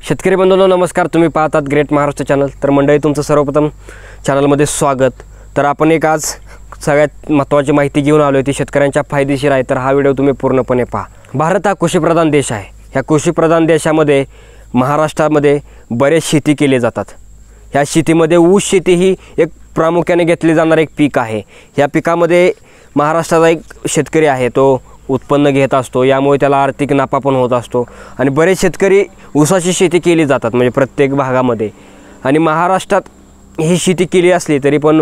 शेतकरी बंधूंनो नमस्कार। तुम्ही पाहतात ग्रेट महाराष्ट्र चॅनल। तर मंडळी तुमचं सर्वप्रथम चॅनलमध्ये स्वागत। तर आपण एक आज सगळ्यात महत्त्वाची माहिती घेऊन आलो ती शेतकऱ्यांच्या फायदेशीर आहे। तर हा व्हिडिओ तुम्ही पूर्णपणे पहा। भारत हा कृषीप्रधान देश आहे। ह्या कृषीप्रधान देशामध्ये महाराष्ट्रामध्ये बरेच शेती केले जातात। ह्या शेतीमध्ये ऊस शेती ही एक प्रामुख्याने घेतली जाणार एक पीक आहे। ह्या पिकामध्ये महाराष्ट्राचा एक शेतकरी आहे तो उत्पन्न घेत असतो, यामुळे त्याला आर्थिक नफा पण होत असतो। आणि बरेच शेतकरी ऊसाची शेती केली जातात म्हणजे प्रत्येक भागामध्ये। आणि महाराष्ट्रात ही शेती केली असली तरी पण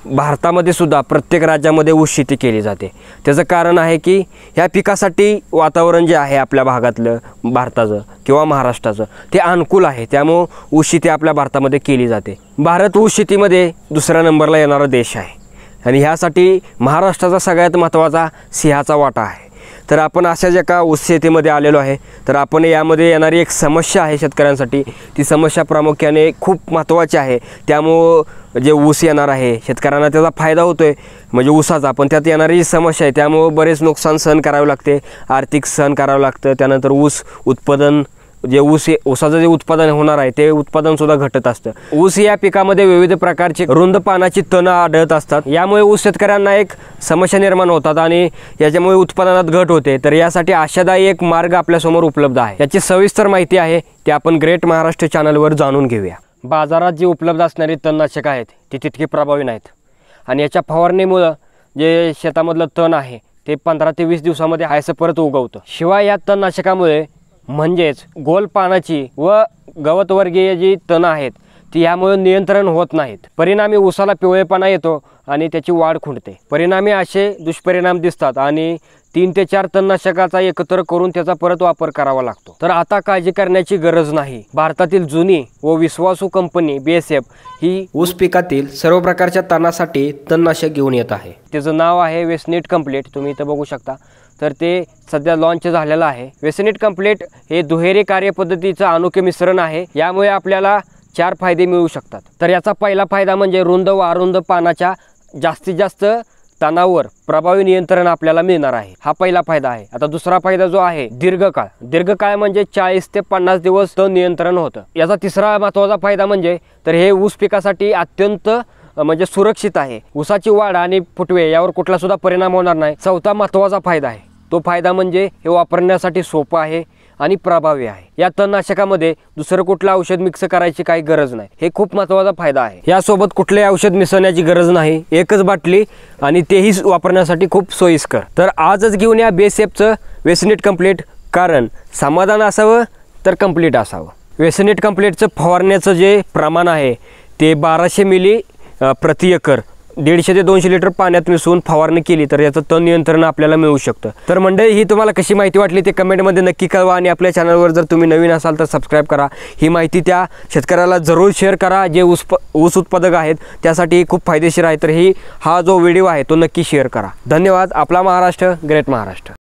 भारतामध्ये सुद्धा प्रत्येक राज्यामध्ये ऊस शेती केली जाते। त्याचं कारण आहे की ह्या पिकासाठी वातावरण जे आहे आपल्या भागातलं भारताचं किंवा महाराष्ट्राचं ते अनुकूल आहे, त्यामुळे ऊस शेती आपल्या भारतामध्ये केली जाते। भारत ऊस शेतीमध्ये दुसऱ्या नंबरला येणारा देश आहे आणि ह्यासाठी महाराष्ट्राचा सगळ्यात महत्त्वाचा सिंहाचा वाटा आहे। तर आपण अशाच एका ऊस शेतीमध्ये आलेलो आहे। तर आपण यामध्ये येणारी एक समस्या आहे शेतकऱ्यांसाठी, ती समस्या प्रामुख्याने खूप महत्त्वाची आहे। त्यामुळे जे ऊस येणार आहे शेतकऱ्यांना त्याचा फायदा होतोय म्हणजे ऊसाचा, पण त्यात येणारी जी समस्या आहे त्यामुळे बरेच नुकसान सहन करावे लागते, आर्थिक सहन करावं लागतं। त्यानंतर ऊस उत्पादन जे ऊसाचं जे उत्पादन होणार आहे ते उत्पादन सुद्धा घटत असतं। ऊस या पिकामध्ये विविध प्रकारचे रुंद पानाची तण आढळत असतात, यामुळे ऊस शेतकऱ्यांना एक समस्या निर्माण होतात आणि याच्यामुळे उत्पादनात घट होते। तर यासाठी आशादायी एक मार्ग आपल्यासमोर उपलब्ध आहे। याची सविस्तर माहिती आहे ते आपण ग्रेट महाराष्ट्र चॅनलवर जाणून घेऊया। बाजारात जी उपलब्ध असणारी तणनाशक आहेत ती तितकी प्रभावी नाहीत आणि याच्या फवारणीमुळे जे शेतामधलं तण आहे ते 15 ते 20 दिवसामध्ये हायसं परत उगवतं। शिवाय या तणनाशकामुळे म्हणजेच गोल पानाची व गवतवर्गीय जी तण आहेत ती यामुळे नियंत्रण होत नाहीत। परिणामी ऊसाला पिवळेपणा येतो आणि त्याची वाढ खुंटते। परिणामी असे दुष्परिणाम दिसतात आणि 3 ते 4 तणनाशकाचा एकत्र करून त्याचा परत वापर करावा लागतो। तर आता काळजी करण्याची गरज नाही। भारतातील जुनी व विश्वासू कंपनी BASF ही ऊस पिकातील सर्व प्रकारच्या तणासाठी तणनाशक घेऊन येत आहे। त्याचं नाव आहे वेस्टनेट कंप्लीट, तुम्ही इथं बघू शकता। तर ते सध्या लॉन्च झालेलं आहे। वेस्टनेट कंप्लीट हे दुहेरी कार्यपद्धतीचं अनोखे मिश्रण आहे। यामुळे आपल्याला 4 फायदे मिळू शकतात। तर याचा पहिला फायदा म्हणजे रुंद व अरुंद पानाच्या जास्तीत जास्त तणावर प्रभावी नियंत्रण आपल्याला मिळणार आहे, हा पहिला फायदा आहे। आता दुसरा फायदा जो आहे दीर्घकाळ म्हणजे 40 ते 50 दिवस तण नियंत्रण होतं। याचा तिसरा महत्त्वाचा फायदा म्हणजे तर हे ऊस पिकासाठी अत्यंत म्हणजे सुरक्षित आहे। ऊसाची वाढ आणि फुटवे यावर कुठला सुद्धा परिणाम होणार नाही। चौथा महत्त्वाचा फायदा आहे तो फायदा म्हणजे हे वापरण्यासाठी सोपं आहे आणि प्रभावी आहे। या तणनाशकामध्ये दुसरं कुठलं औषध मिक्स करायची काही गरज नाही, हे खूप महत्त्वाचा फायदा आहे। यासोबत कुठलेही औषध मिसळण्याची गरज नाही, एकच बाटली आणि तेही वापरण्यासाठी खूप सोयीस्कर। तर आजच घेऊन या BASFचं वेस्टनेट कंप्लीट, कारण समाधान असावं तर कंप्लीट असावं। वेस्टनेट कंप्लीटचं फवारण्याचं जे प्रमाण आहे ते 1200 मिली प्रति एकर 150 ते 200 लिटर पाण्यात मिसळून फवारणी केली तर याचं तण नियंत्रण आपल्याला मिळू शकतं। तर मंडळी ही तुम्हाला कशी माहिती वाटली ते कमेंटमध्ये नक्की कळवा आणि आपल्या चॅनलवर जर तुम्ही नवीन असाल तर सबस्क्राईब करा। ही माहिती त्या शेतकऱ्याला जरूर शेअर करा जे ऊस उत्पादक आहेत, त्यासाठी खूप फायदेशीर आहे। तर हा जो व्हिडिओ आहे तो नक्की शेअर करा। धन्यवाद। आपला महाराष्ट्र, ग्रेट महाराष्ट्र।